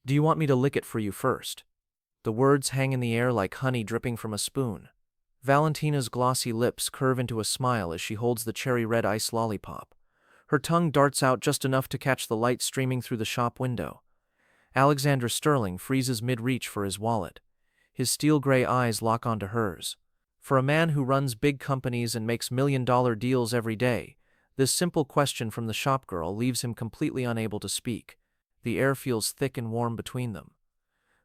Do you want me to lick it for you first? The words hang in the air like honey dripping from a spoon. Valentina's glossy lips curve into a smile as she holds the cherry-red ice lollipop. Her tongue darts out just enough to catch the light streaming through the shop window. Alexander Sterling freezes mid-reach for his wallet. His steel-gray eyes lock onto hers. For a man who runs big companies and makes million-dollar deals every day, this simple question from the shopgirl leaves him completely unable to speak. The air feels thick and warm between them.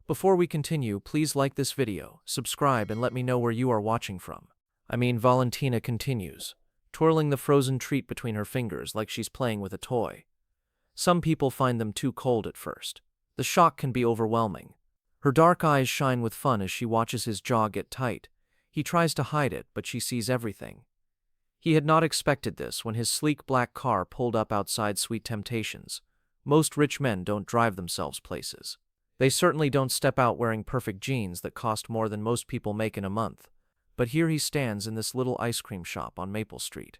Before we continue, please like this video, subscribe, and let me know where you are watching from. Valentina continues, twirling the frozen treat between her fingers like she's playing with a toy. Some people find them too cold at first. The shock can be overwhelming. Her dark eyes shine with fun as she watches his jaw get tight. He tries to hide it, but she sees everything. He had not expected this when his sleek black car pulled up outside Sweet Temptations. Most rich men don't drive themselves places. They certainly don't step out wearing perfect jeans that cost more than most people make in a month. But here he stands in this little ice cream shop on Maple Street.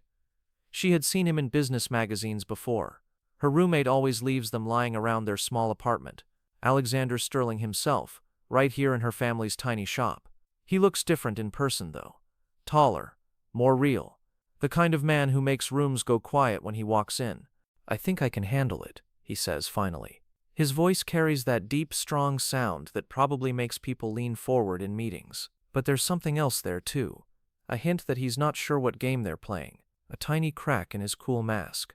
She had seen him in business magazines before. Her roommate always leaves them lying around their small apartment. Alexander Sterling himself, right here in her family's tiny shop. He looks different in person though. Taller, more real. The kind of man who makes rooms go quiet when he walks in. "I think I can handle it," he says finally. His voice carries that deep, strong sound that probably makes people lean forward in meetings. But there's something else there too. A hint that he's not sure what game they're playing. A tiny crack in his cool mask.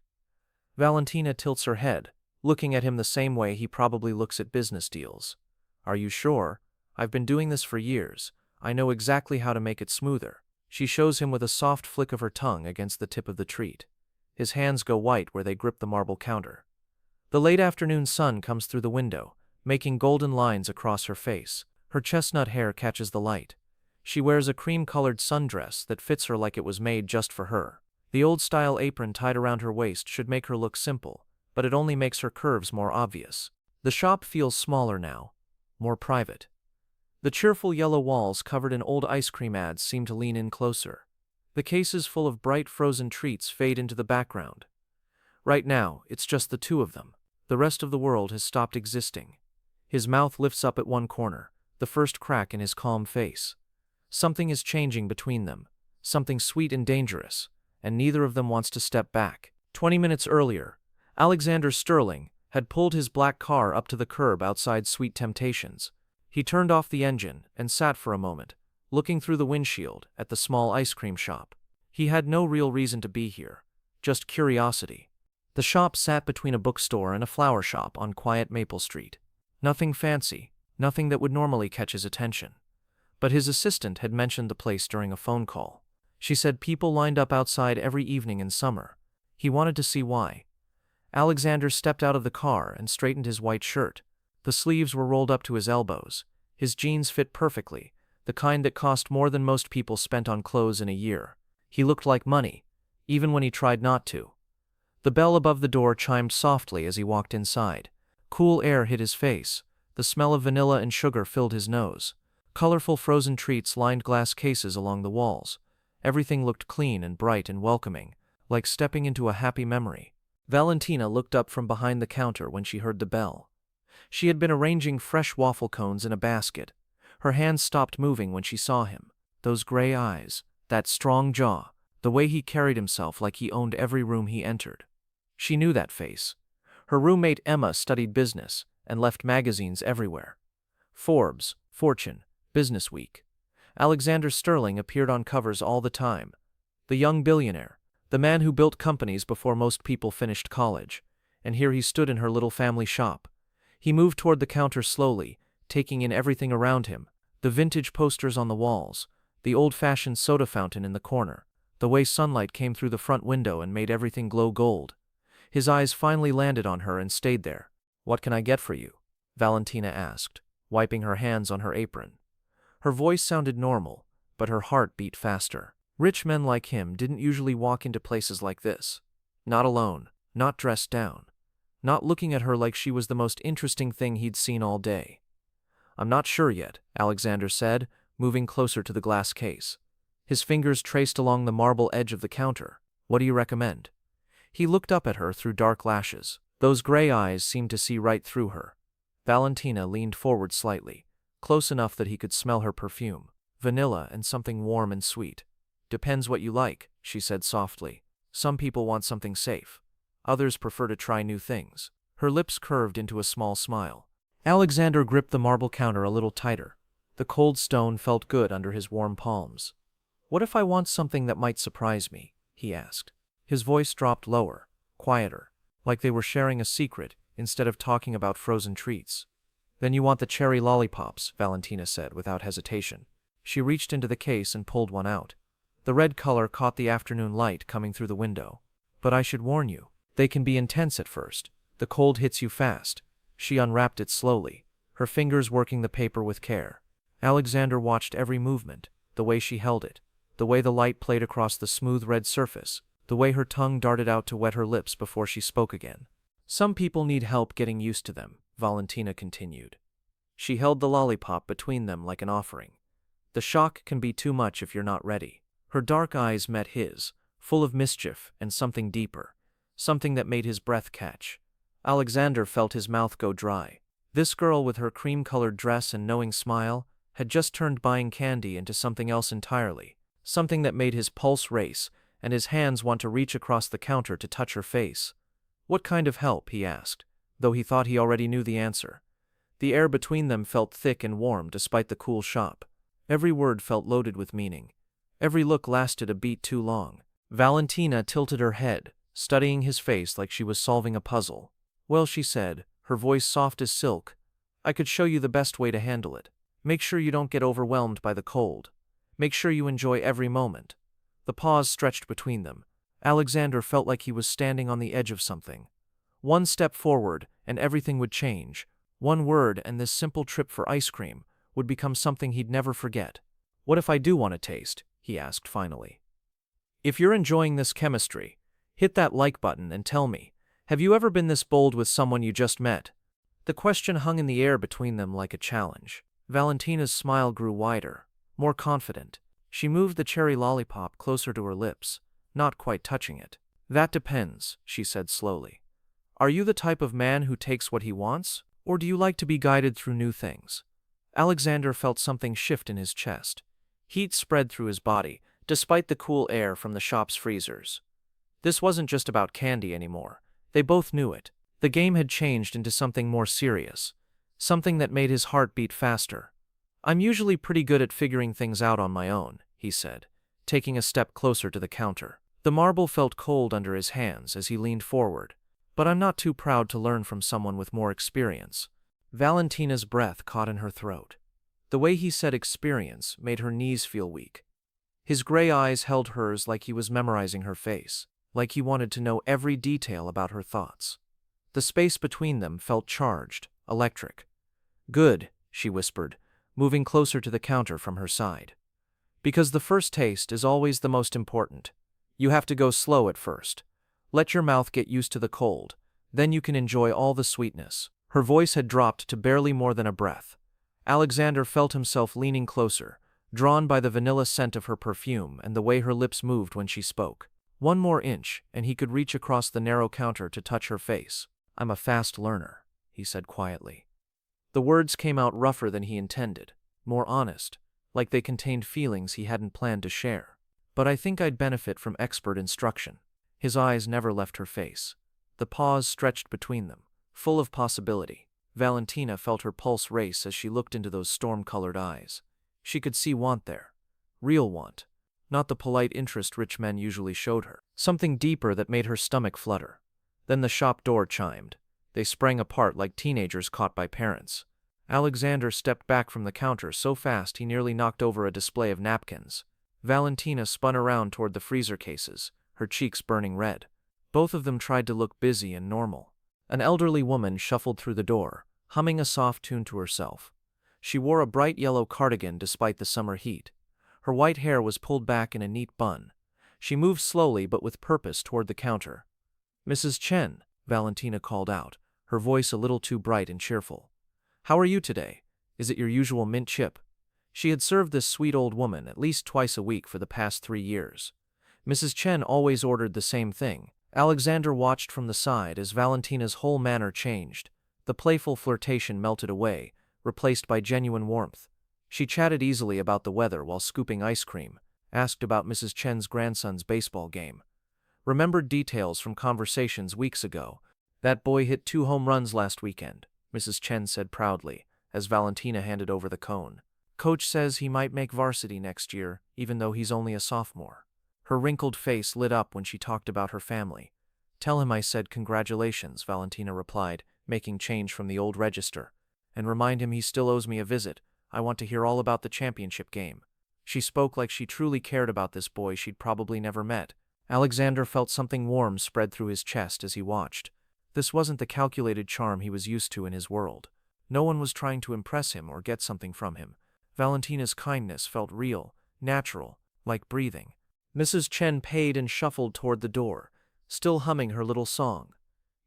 Valentina tilts her head, looking at him the same way he probably looks at business deals. "Are you sure? I've been doing this for years. I know exactly how to make it smoother." She shows him with a soft flick of her tongue against the tip of the treat. His hands go white where they grip the marble counter. The late afternoon sun comes through the window, making golden lines across her face. Her chestnut hair catches the light. She wears a cream-colored sundress that fits her like it was made just for her. The old-style apron tied around her waist should make her look simple, but it only makes her curves more obvious. The shop feels smaller now, more private. The cheerful yellow walls covered in old ice cream ads seem to lean in closer. The cases full of bright frozen treats fade into the background. Right now, it's just the two of them. The rest of the world has stopped existing. His mouth lifts up at one corner, the first crack in his calm face. Something is changing between them, something sweet and dangerous, and neither of them wants to step back. 20 minutes earlier, Alexander Sterling had pulled his black car up to the curb outside Sweet Temptations. He turned off the engine and sat for a moment, looking through the windshield at the small ice cream shop. He had no real reason to be here, just curiosity. The shop sat between a bookstore and a flower shop on quiet Maple Street. Nothing fancy, nothing that would normally catch his attention. But his assistant had mentioned the place during a phone call. She said people lined up outside every evening in summer. He wanted to see why. Alexander stepped out of the car and straightened his white shirt. The sleeves were rolled up to his elbows. His jeans fit perfectly, the kind that cost more than most people spent on clothes in a year. He looked like money, even when he tried not to. The bell above the door chimed softly as he walked inside. Cool air hit his face. The smell of vanilla and sugar filled his nose. Colorful frozen treats lined glass cases along the walls. Everything looked clean and bright and welcoming, like stepping into a happy memory. Valentina looked up from behind the counter when she heard the bell. She had been arranging fresh waffle cones in a basket. Her hands stopped moving when she saw him. Those gray eyes, that strong jaw, the way he carried himself like he owned every room he entered. She knew that face. Her roommate Emma studied business and left magazines everywhere. Forbes, Fortune, Business Week. Alexander Sterling appeared on covers all the time. The young billionaire, the man who built companies before most people finished college. And here he stood in her little family shop. He moved toward the counter slowly, taking in everything around him. The vintage posters on the walls, the old-fashioned soda fountain in the corner, the way sunlight came through the front window and made everything glow gold. His eyes finally landed on her and stayed there. "What can I get for you?" Valentina asked, wiping her hands on her apron. Her voice sounded normal, but her heart beat faster. Rich men like him didn't usually walk into places like this. Not alone, not dressed down, not looking at her like she was the most interesting thing he'd seen all day. "I'm not sure yet," Alexander said, moving closer to the glass case. His fingers traced along the marble edge of the counter. "What do you recommend?" He looked up at her through dark lashes. Those gray eyes seemed to see right through her. Valentina leaned forward slightly, close enough that he could smell her perfume. Vanilla and something warm and sweet. Depends what you like, she said softly. Some people want something safe. Others prefer to try new things. Her lips curved into a small smile. Alexander gripped the marble counter a little tighter. The cold stone felt good under his warm palms. What if I want something that might surprise me? He asked. His voice dropped lower, quieter, like they were sharing a secret instead of talking about frozen treats. Then you want the cherry lollipops, Valentina said without hesitation. She reached into the case and pulled one out. The red color caught the afternoon light coming through the window. But I should warn you, they can be intense at first. The cold hits you fast. She unwrapped it slowly, her fingers working the paper with care. Alexander watched every movement, the way she held it, the way the light played across the smooth red surface, the way her tongue darted out to wet her lips before she spoke again. Some people need help getting used to them, Valentina continued. She held the lollipop between them like an offering. The shock can be too much if you're not ready. Her dark eyes met his, full of mischief and something deeper, something that made his breath catch. Alexander felt his mouth go dry. This girl with her cream-colored dress and knowing smile had just turned buying candy into something else entirely, something that made his pulse race and his hands want to reach across the counter to touch her face. What kind of help? He asked, though he thought he already knew the answer. The air between them felt thick and warm despite the cool shop. Every word felt loaded with meaning. Every look lasted a beat too long. Valentina tilted her head, studying his face like she was solving a puzzle. Well, she said, her voice soft as silk, I could show you the best way to handle it. Make sure you don't get overwhelmed by the cold. Make sure you enjoy every moment. The pause stretched between them. Alexander felt like he was standing on the edge of something. One step forward, and everything would change. One word, and this simple trip for ice cream would become something he'd never forget. What if I do want a taste? He asked finally. If you're enjoying this chemistry, hit that like button and tell me, have you ever been this bold with someone you just met? The question hung in the air between them like a challenge. Valentina's smile grew wider, more confident. She moved the cherry lollipop closer to her lips, not quite touching it. That depends, she said slowly. Are you the type of man who takes what he wants, or do you like to be guided through new things? Alexander felt something shift in his chest. Heat spread through his body, despite the cool air from the shop's freezers. This wasn't just about candy anymore. They both knew it. The game had changed into something more serious, something that made his heart beat faster. I'm usually pretty good at figuring things out on my own, he said, taking a step closer to the counter. The marble felt cold under his hands as he leaned forward, but I'm not too proud to learn from someone with more experience. Valentina's breath caught in her throat. The way he said experience made her knees feel weak. His gray eyes held hers like he was memorizing her face, like he wanted to know every detail about her thoughts. The space between them felt charged, electric. Good, she whispered, moving closer to the counter from her side. Because the first taste is always the most important. You have to go slow at first. Let your mouth get used to the cold, then you can enjoy all the sweetness. Her voice had dropped to barely more than a breath. Alexander felt himself leaning closer, drawn by the vanilla scent of her perfume and the way her lips moved when she spoke. One more inch, and he could reach across the narrow counter to touch her face. I'm a fast learner, he said quietly. The words came out rougher than he intended, more honest, like they contained feelings he hadn't planned to share. But I think I'd benefit from expert instruction. His eyes never left her face. The pause stretched between them, full of possibility. Valentina felt her pulse race as she looked into those storm-colored eyes. She could see want there. Real want. Not the polite interest rich men usually showed her. Something deeper that made her stomach flutter. Then the shop door chimed. They sprang apart like teenagers caught by parents. Alexander stepped back from the counter so fast he nearly knocked over a display of napkins. Valentina spun around toward the freezer cases, her cheeks burning red. Both of them tried to look busy and normal. An elderly woman shuffled through the door, humming a soft tune to herself. She wore a bright yellow cardigan despite the summer heat. Her white hair was pulled back in a neat bun. She moved slowly but with purpose toward the counter. Mrs. Chen, Valentina called out, her voice a little too bright and cheerful. How are you today? Is it your usual mint chip? She had served this sweet old woman at least twice a week for the past 3 years. Mrs. Chen always ordered the same thing. Alexander watched from the side as Valentina's whole manner changed. The playful flirtation melted away, replaced by genuine warmth. She chatted easily about the weather while scooping ice cream, asked about Mrs. Chen's grandson's baseball game. Remembered details from conversations weeks ago. That boy hit 2 home runs last weekend, Mrs. Chen said proudly, as Valentina handed over the cone. Coach says he might make varsity next year, even though he's only a sophomore. Her wrinkled face lit up when she talked about her family. Tell him I said congratulations, Valentina replied, making change from the old register. And remind him he still owes me a visit. I want to hear all about the championship game. She spoke like she truly cared about this boy she'd probably never met. Alexander felt something warm spread through his chest as he watched. This wasn't the calculated charm he was used to in his world. No one was trying to impress him or get something from him. Valentina's kindness felt real, natural, like breathing. Mrs. Chen paid and shuffled toward the door, still humming her little song.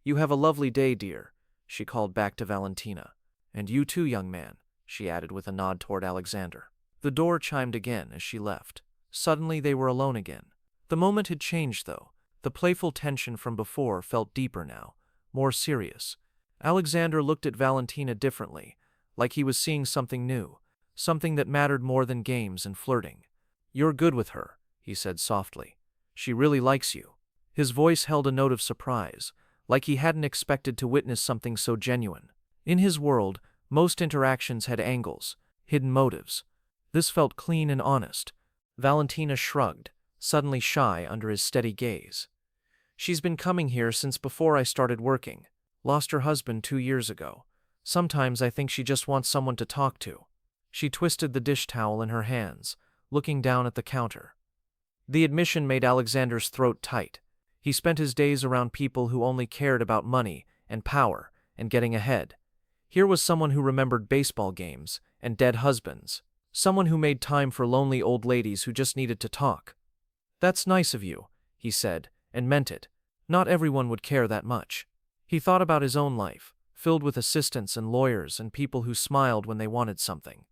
You have a lovely day, dear, she called back to Valentina. And you too, young man, she added with a nod toward Alexander. The door chimed again as she left. Suddenly they were alone again. The moment had changed, though. The playful tension from before felt deeper now, more serious. Alexander looked at Valentina differently, like he was seeing something new, something that mattered more than games and flirting. You're good with her, he said softly. She really likes you. His voice held a note of surprise, like he hadn't expected to witness something so genuine. In his world, most interactions had angles, hidden motives. This felt clean and honest. Valentina shrugged, suddenly shy under his steady gaze. She's been coming here since before I started working. Lost her husband 2 years ago. Sometimes I think she just wants someone to talk to. She twisted the dish towel in her hands, looking down at the counter. The admission made Alexander's throat tight. He spent his days around people who only cared about money and power and getting ahead. Here was someone who remembered baseball games and dead husbands. Someone who made time for lonely old ladies who just needed to talk. That's nice of you, he said, and meant it. Not everyone would care that much. He thought about his own life, filled with assistants and lawyers and people who smiled when they wanted something.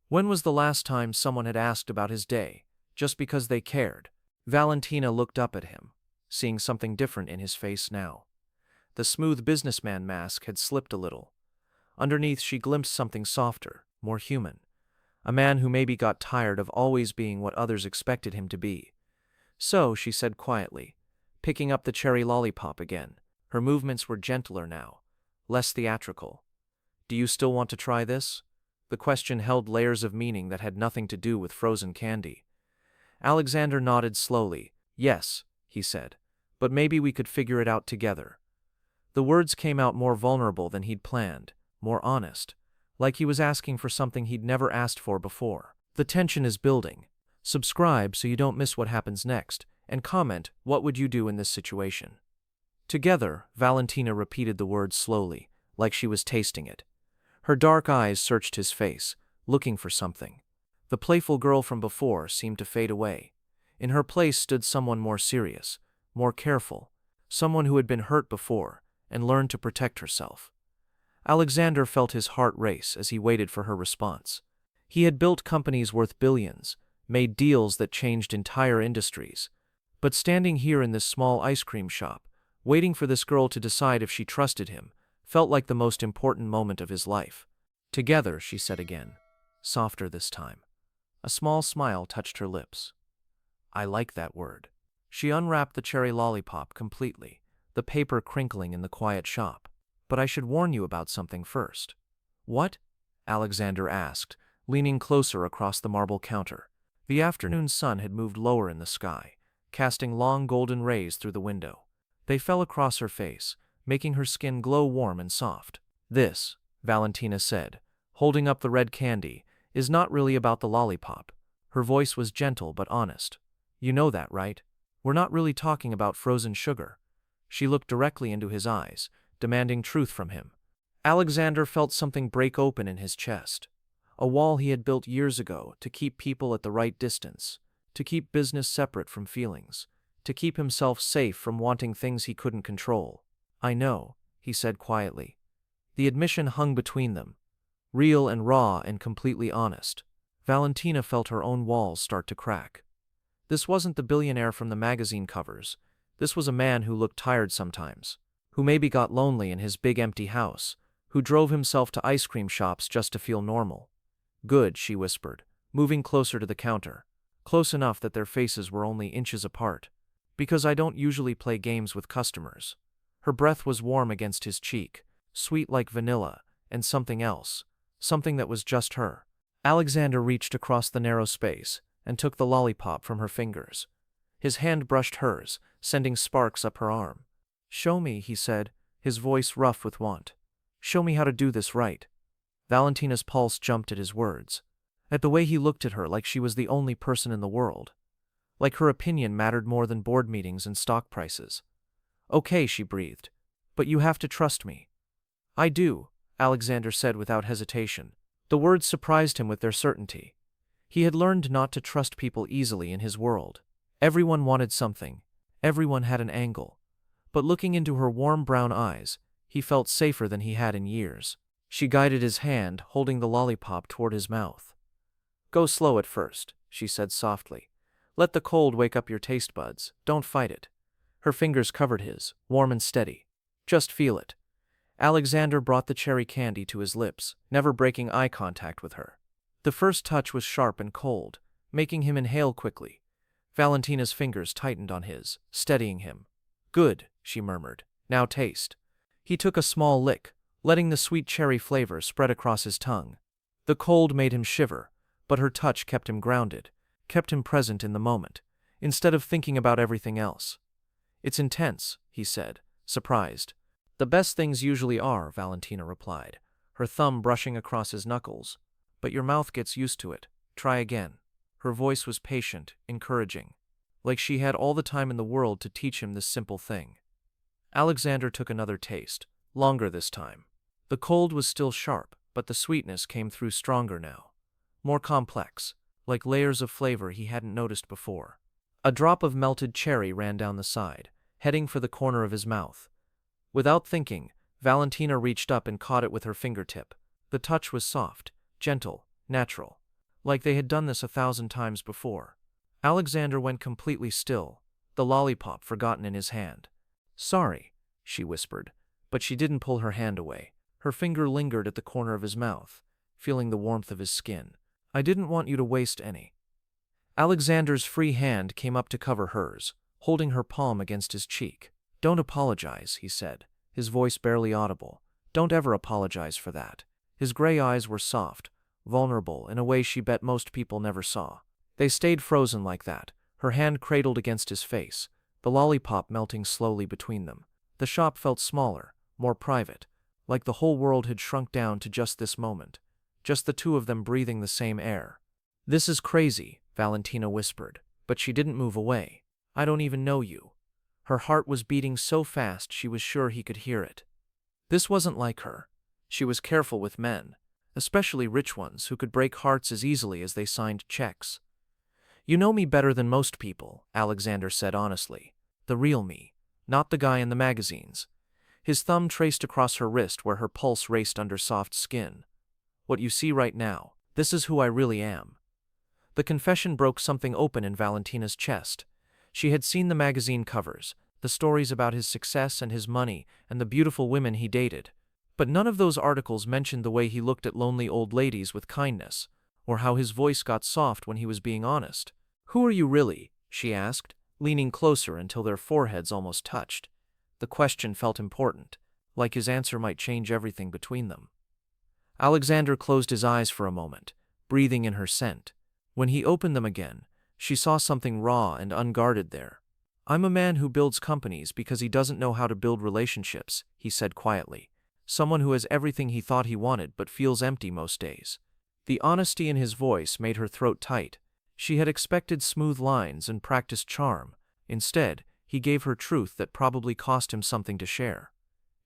When was the last time someone had asked about his day, just because they cared? Valentina looked up at him, seeing something different in his face now. The smooth businessman mask had slipped a little. Underneath she glimpsed something softer, more human. A man who maybe got tired of always being what others expected him to be. So, she said quietly, picking up the cherry lollipop again. Her movements were gentler now, less theatrical. Do you still want to try this? The question held layers of meaning that had nothing to do with frozen candy. Alexander nodded slowly. Yes, he said, but maybe we could figure it out together. The words came out more vulnerable than he'd planned, more honest, like he was asking for something he'd never asked for before. The tension is building. Subscribe so you don't miss what happens next, and comment, what would you do in this situation? Together, Valentina repeated the words slowly, like she was tasting it. Her dark eyes searched his face, looking for something. The playful girl from before seemed to fade away. In her place stood someone more serious, more careful, someone who had been hurt before and learned to protect herself. Alexander felt his heart race as he waited for her response. He had built companies worth billions, made deals that changed entire industries. But standing here in this small ice cream shop, waiting for this girl to decide if she trusted him, felt like the most important moment of his life. Together, she said again, softer this time. A small smile touched her lips. I like that word. She unwrapped the cherry lollipop completely, the paper crinkling in the quiet shop. But I should warn you about something first. What? Alexander asked, leaning closer across the marble counter. The afternoon sun had moved lower in the sky, casting long golden rays through the window. They fell across her face, making her skin glow warm and soft. This, Valentina said, holding up the red candy, is not really about the lollipop. Her voice was gentle but honest. You know that, right? We're not really talking about frozen sugar. She looked directly into his eyes, demanding truth from him. Alexander felt something break open in his chest. A wall he had built years ago to keep people at the right distance, to keep business separate from feelings, to keep himself safe from wanting things he couldn't control. I know, he said quietly. The admission hung between them, real and raw and completely honest. Valentina felt her own walls start to crack. This wasn't the billionaire from the magazine covers. This was a man who looked tired sometimes, who maybe got lonely in his big empty house, who drove himself to ice cream shops just to feel normal. Good, she whispered, moving closer to the counter, close enough that their faces were only inches apart. Because I don't usually play games with customers. Her breath was warm against his cheek, sweet like vanilla, and something else, something that was just her. Alexander reached across the narrow space and took the lollipop from her fingers. His hand brushed hers, sending sparks up her arm. "Show me," he said, his voice rough with want. "Show me how to do this right." Valentina's pulse jumped at his words, at the way he looked at her like she was the only person in the world. Like her opinion mattered more than board meetings and stock prices. "Okay," she breathed. "But you have to trust me." "I do," Alexander said without hesitation. The words surprised him with their certainty. He had learned not to trust people easily in his world. Everyone wanted something. Everyone had an angle. But looking into her warm brown eyes, he felt safer than he had in years. She guided his hand, holding the lollipop toward his mouth. "Go slow at first," she said softly. "Let the cold wake up your taste buds. Don't fight it." Her fingers covered his, warm and steady. "Just feel it." Alexander brought the cherry candy to his lips, never breaking eye contact with her. The first touch was sharp and cold, making him inhale quickly. Valentina's fingers tightened on his, steadying him. "Good," she murmured. "Now taste." He took a small lick, letting the sweet cherry flavor spread across his tongue. The cold made him shiver, but her touch kept him grounded, kept him present in the moment, instead of thinking about everything else. "It's intense," he said, surprised. "The best things usually are," Valentina replied, her thumb brushing across his knuckles. "But your mouth gets used to it. Try again." Her voice was patient, encouraging, like she had all the time in the world to teach him this simple thing. Alexander took another taste, longer this time. The cold was still sharp, but the sweetness came through stronger now. More complex, like layers of flavor he hadn't noticed before. A drop of melted cherry ran down the side, heading for the corner of his mouth. Without thinking, Valentina reached up and caught it with her fingertip. The touch was soft, gentle, natural, like they had done this 1,000 times before. Alexander went completely still, the lollipop forgotten in his hand. "Sorry," she whispered, but she didn't pull her hand away. Her finger lingered at the corner of his mouth, feeling the warmth of his skin. "I didn't want you to waste any." Alexander's free hand came up to cover hers, holding her palm against his cheek. "Don't apologize," he said, his voice barely audible. "Don't ever apologize for that." His gray eyes were soft, vulnerable in a way she bet most people never saw. They stayed frozen like that, her hand cradled against his face, the lollipop melting slowly between them. The shop felt smaller, more private, like the whole world had shrunk down to just this moment, just the two of them breathing the same air. "This is crazy," Valentina whispered, but she didn't move away. "I don't even know you." Her heart was beating so fast she was sure he could hear it. This wasn't like her. She was careful with men, especially rich ones who could break hearts as easily as they signed checks. "You know me better than most people," Alexander said honestly. "The real me, not the guy in the magazines." His thumb traced across her wrist where her pulse raced under soft skin. "What you see right now, this is who I really am." The confession broke something open in Valentina's chest. She had seen the magazine covers, the stories about his success and his money and the beautiful women he dated. But none of those articles mentioned the way he looked at lonely old ladies with kindness, or how his voice got soft when he was being honest. "Who are you really?" she asked, leaning closer until their foreheads almost touched. The question felt important, like his answer might change everything between them. Alexander closed his eyes for a moment, breathing in her scent. When he opened them again, she saw something raw and unguarded there. "I'm a man who builds companies because he doesn't know how to build relationships," he said quietly. "Someone who has everything he thought he wanted but feels empty most days." The honesty in his voice made her throat tight. She had expected smooth lines and practiced charm. Instead, he gave her truth that probably cost him something to share.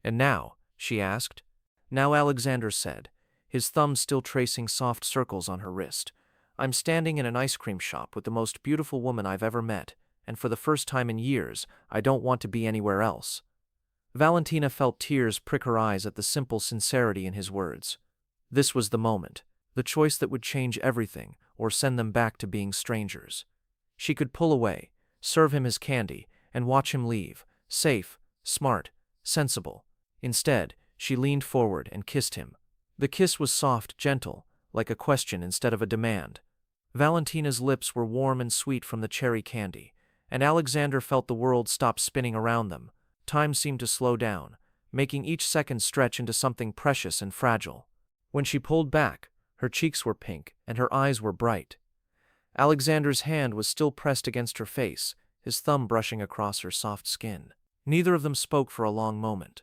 "And now?" she asked. "Now," Alexander said, his thumb still tracing soft circles on her wrist. "I'm standing in an ice cream shop with the most beautiful woman I've ever met, and for the first time in years, I don't want to be anywhere else." Valentina felt tears prick her eyes at the simple sincerity in his words. This was the moment, the choice that would change everything or send them back to being strangers. She could pull away, serve him his candy, and watch him leave, safe, smart, sensible. Instead, She leaned forward and kissed him. The kiss was soft, gentle, like a question instead of a demand. Valentina's lips were warm and sweet from the cherry candy, and Alexander felt the world stop spinning around them. Time seemed to slow down, making each second stretch into something precious and fragile. When she pulled back, her cheeks were pink and her eyes were bright. Alexander's hand was still pressed against her face, his thumb brushing across her soft skin. Neither of them spoke for a long moment,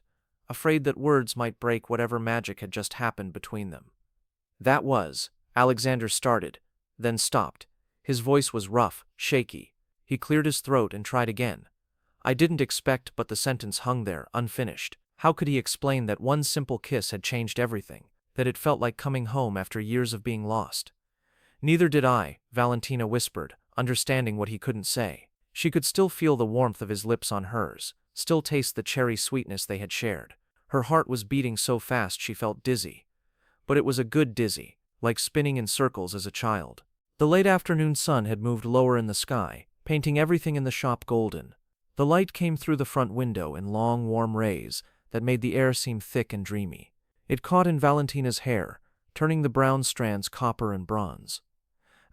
afraid that words might break whatever magic had just happened between them. "That was," Alexander started, then stopped. His voice was rough, shaky. He cleared his throat and tried again. "I didn't expect," but the sentence hung there, unfinished. How could he explain that one simple kiss had changed everything, that it felt like coming home after years of being lost? "Neither did I," Valentina whispered, understanding what he couldn't say. She could still feel the warmth of his lips on hers, still taste the cherry sweetness they had shared. Her heart was beating so fast she felt dizzy. But it was a good dizzy, like spinning in circles as a child. The late afternoon sun had moved lower in the sky, painting everything in the shop golden. The light came through the front window in long, warm rays that made the air seem thick and dreamy. It caught in Valentina's hair, turning the brown strands copper and bronze.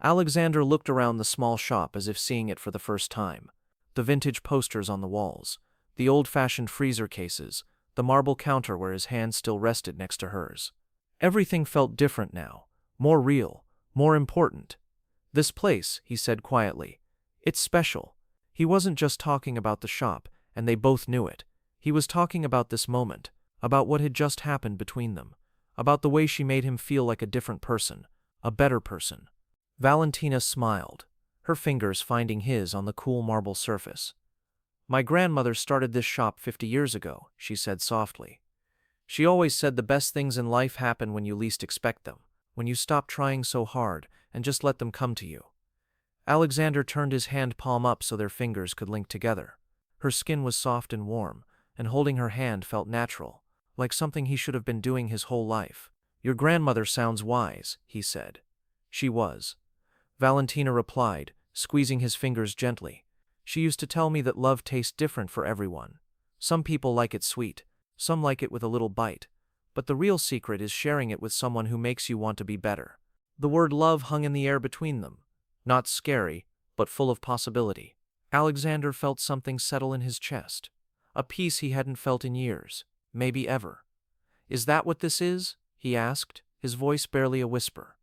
Alexander looked around the small shop as if seeing it for the first time. The vintage posters on the walls, the old-fashioned freezer cases, the marble counter where his hand still rested next to hers. Everything felt different now, more real, more important. "This place," he said quietly, "it's special." He wasn't just talking about the shop, and they both knew it. He was talking about this moment, about what had just happened between them, about the way she made him feel like a different person, a better person. Valentina smiled, her fingers finding his on the cool marble surface. "My grandmother started this shop 50 years ago," she said softly. "She always said the best things in life happen when you least expect them, when you stop trying so hard and just let them come to you." Alexander turned his hand palm up so their fingers could link together. Her skin was soft and warm, and holding her hand felt natural, like something he should have been doing his whole life. "Your grandmother sounds wise," he said. "She was," Valentina replied, squeezing his fingers gently. "She used to tell me that love tastes different for everyone. Some people like it sweet, some like it with a little bite, but the real secret is sharing it with someone who makes you want to be better." The word love hung in the air between them, not scary, but full of possibility. Alexander felt something settle in his chest, a peace he hadn't felt in years, maybe ever. "Is that what this is?" he asked, his voice barely a whisper.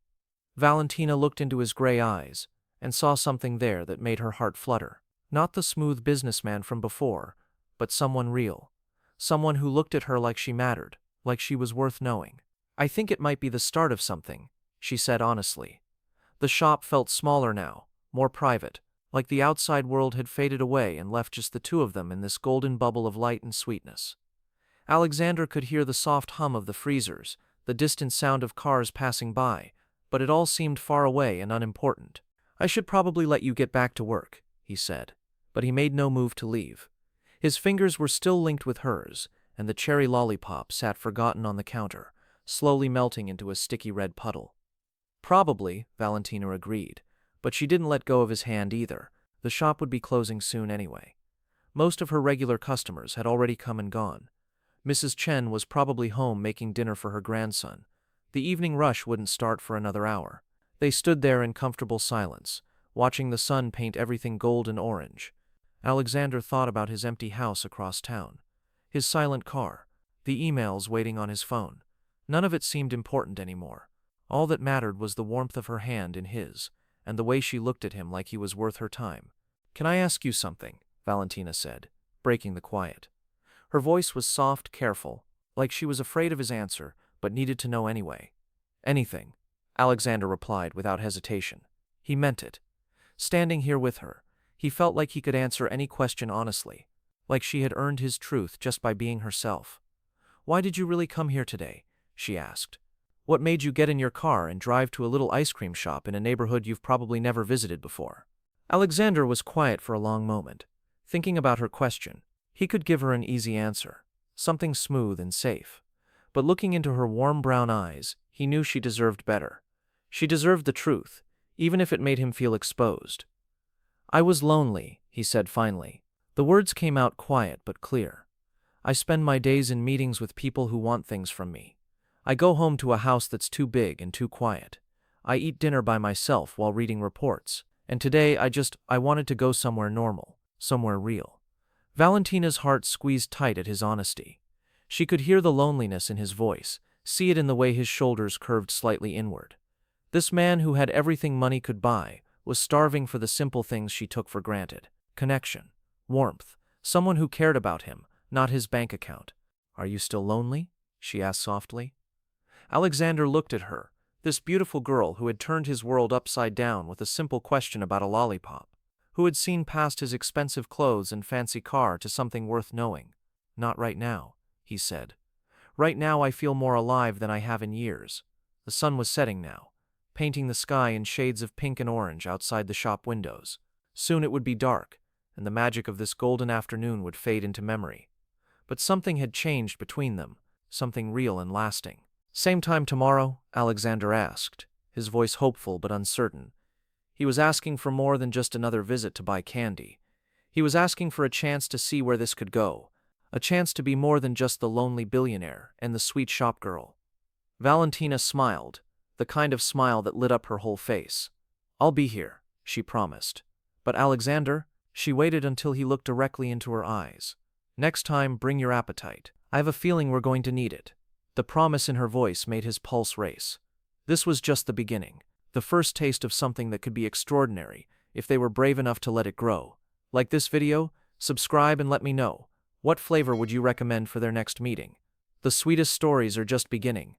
Valentina looked into his gray eyes, and saw something there that made her heart flutter. Not the smooth businessman from before, but someone real. Someone who looked at her like she mattered, like she was worth knowing. "I think it might be the start of something," she said honestly. The shop felt smaller now, more private, like the outside world had faded away and left just the two of them in this golden bubble of light and sweetness. Alexander could hear the soft hum of the freezers, the distant sound of cars passing by, but it all seemed far away and unimportant. "I should probably let you get back to work," he said, but he made no move to leave. His fingers were still linked with hers, and the cherry lollipop sat forgotten on the counter, slowly melting into a sticky red puddle. "Probably," Valentina agreed, but she didn't let go of his hand either. The shop would be closing soon anyway. Most of her regular customers had already come and gone. Mrs. Chen was probably home making dinner for her grandson. The evening rush wouldn't start for another hour. They stood there in comfortable silence, watching the sun paint everything gold and orange. Alexander thought about his empty house across town, his silent car, the emails waiting on his phone. None of it seemed important anymore. All that mattered was the warmth of her hand in his, and the way she looked at him like he was worth her time. "Can I ask you something?" Valentina said, breaking the quiet. Her voice was soft, careful, like she was afraid of his answer, but needed to know anyway. "Anything," Alexander replied without hesitation. He meant it. Standing here with her, he felt like he could answer any question honestly, like she had earned his truth just by being herself. "Why did you really come here today?" she asked. "What made you get in your car and drive to a little ice cream shop in a neighborhood you've probably never visited before?" Alexander was quiet for a long moment, thinking about her question. He could give her an easy answer, something smooth and safe. But looking into her warm brown eyes, he knew she deserved better. She deserved the truth, even if it made him feel exposed. "I was lonely," he said finally. The words came out quiet but clear. I spend my days in meetings with people who want things from me. I go home to a house that's too big and too quiet. I eat dinner by myself while reading reports. And today I wanted to go somewhere normal, somewhere real. Valentina's heart squeezed tight at his honesty. She could hear the loneliness in his voice, see it in the way his shoulders curved slightly inward. This man who had everything money could buy was starving for the simple things she took for granted: connection, warmth, someone who cared about him, not his bank account. "Are you still lonely?" she asked softly. Alexander looked at her, this beautiful girl who had turned his world upside down with a simple question about a lollipop, who had seen past his expensive clothes and fancy car to something worth knowing. "Not right now," he said. "Right now I feel more alive than I have in years." The sun was setting now, painting the sky in shades of pink and orange outside the shop windows. Soon it would be dark, and the magic of this golden afternoon would fade into memory. But something had changed between them, something real and lasting. "Same time tomorrow?" Alexander asked, his voice hopeful but uncertain. He was asking for more than just another visit to buy candy. He was asking for a chance to see where this could go, a chance to be more than just the lonely billionaire and the sweet shop girl. Valentina smiled, the kind of smile that lit up her whole face. "I'll be here," she promised. "But Alexander," she waited until he looked directly into her eyes. "Next time, bring your appetite. I have a feeling we're going to need it." The promise in her voice made his pulse race. This was just the beginning, the first taste of something that could be extraordinary if they were brave enough to let it grow. Like this video? Subscribe and let me know. What flavor would you recommend for their next meeting? The sweetest stories are just beginning.